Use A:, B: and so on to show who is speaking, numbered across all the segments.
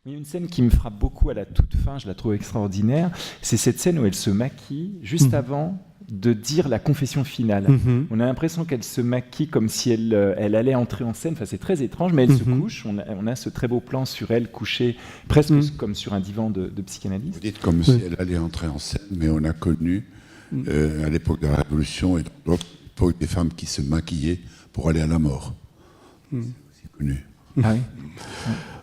A: Il y a une scène qui me frappe beaucoup à la toute fin, je la trouve extraordinaire, c'est cette scène où elle se maquille juste avant de dire la confession finale. On a l'impression qu'elle se maquille comme si elle allait entrer en scène, enfin, c'est très étrange, mais elle se couche, on a ce très beau plan sur elle couchée, presque comme sur un divan de psychanalyste.
B: Vous dites comme si elle allait entrer en scène, mais on a connu, à l'époque de la Révolution, et dans l'époque des femmes qui se maquillaient pour aller à la mort. C'est aussi connu.
A: Ah oui.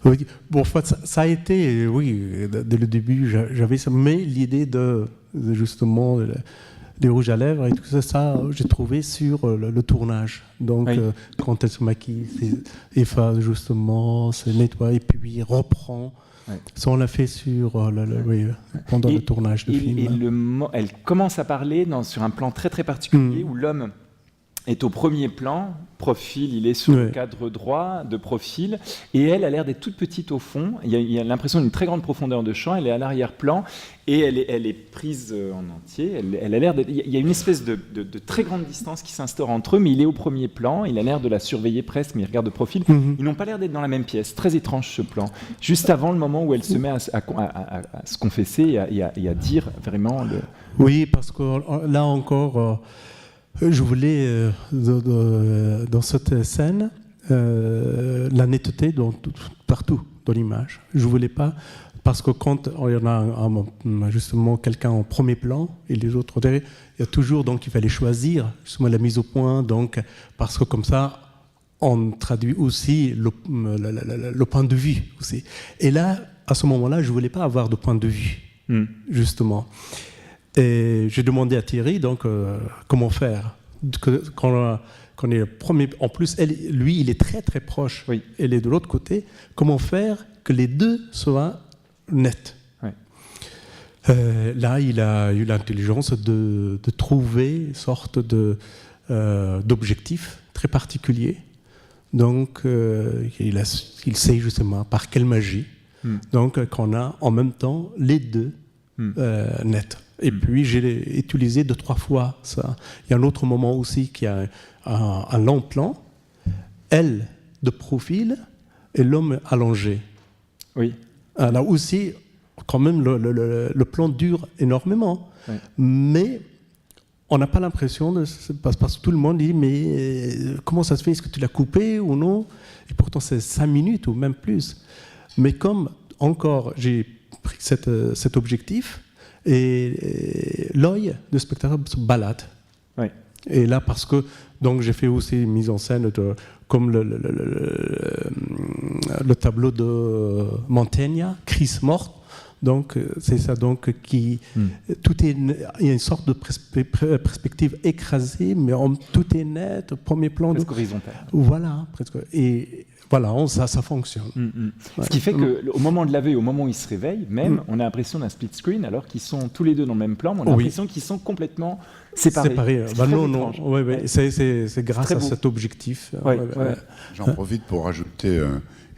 C: Oui, bon, en fait, ça a été, oui, dès le début, j'avais ça, mais l'idée de justement des rouges à lèvres et tout ça, j'ai trouvé sur le tournage. Donc, quand elle se maquille, efface justement, se nettoie et puis reprend. Ça, on l'a fait sur, pendant le tournage du film.
A: Et elle commence à parler sur un plan très très particulier où l'homme est au premier plan, profil, il est sur le cadre droit de profil, et elle a l'air d'être toute petite au fond. Il y a l'impression d'une très grande profondeur de champ. Elle est à l'arrière-plan et elle est prise en entier. Elle a l'air il y a une espèce de très grande distance qui s'instaure entre eux, mais il est au premier plan. Il a l'air de la surveiller presque, mais il regarde de profil. Ils n'ont pas l'air d'être dans la même pièce. Très étrange ce plan. Juste avant le moment où elle se met à se confesser et à dire vraiment le.
C: Oui, parce que là encore. Je voulais, dans cette scène, la netteté partout dans l'image. Je ne voulais pas, parce que quand il y en a justement quelqu'un en premier plan et les autres derrière, il y a toujours, donc il fallait choisir justement la mise au point, donc, parce que comme ça, on traduit aussi le point de vue aussi. Et là, à ce moment-là, je ne voulais pas avoir de point de vue, justement. Et j'ai demandé à Thierry, donc, comment faire quand est le premier. En plus, lui, il est très très proche. Elle est de l'autre côté. Comment faire que les deux soient nets? Là, il a eu l'intelligence de trouver une sorte d'objectif très particulier. Donc, il sait justement par quelle magie. Donc, qu'on a en même temps les deux nets. Et puis, j'ai utilisé 2-3 fois ça. Il y a un autre moment aussi qui a un long plan, elle de profil et l'homme allongé.
A: Oui.
C: Là aussi, quand même, le plan dure énormément. Mais on n'a pas l'impression, parce que tout le monde dit, mais comment ça se fait? Est-ce que tu l'as coupé ou non? Et pourtant, c'est 5 minutes ou même plus. Mais comme, encore, j'ai pris cet objectif, et l'œil du spectateur se balade. Et là, parce que donc j'ai fait aussi une mise en scène comme le tableau de Mantegna, Chris morte. Donc c'est ça, donc qui tout est, il y a une sorte de perspective écrasée, mais tout est net, premier plan,
A: presque horizontal.
C: Voilà, presque. Et voilà, ça fonctionne.
A: Ce qui fait qu'au moment de l'aveu et au moment où ils se réveillent, même, on a l'impression d'un split screen, alors qu'ils sont tous les deux dans le même plan, mais on a l'impression qu'ils sont complètement séparés.
C: Non. C'est grâce à cet objectif.
B: J'en profite pour rajouter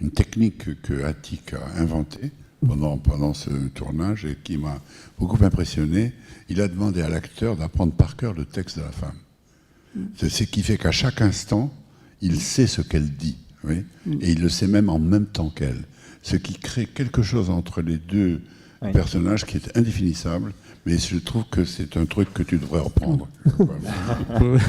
B: une technique que Attic a inventée pendant ce tournage et qui m'a beaucoup impressionné. Il a demandé à l'acteur d'apprendre par cœur le texte de la femme. C'est ce qui fait qu'à chaque instant, il sait ce qu'elle dit. Et il le sait même en même temps qu'elle. Ce qui crée quelque chose entre les deux personnages qui est indéfinissable, mais je trouve que c'est un truc que tu devrais reprendre. Voilà.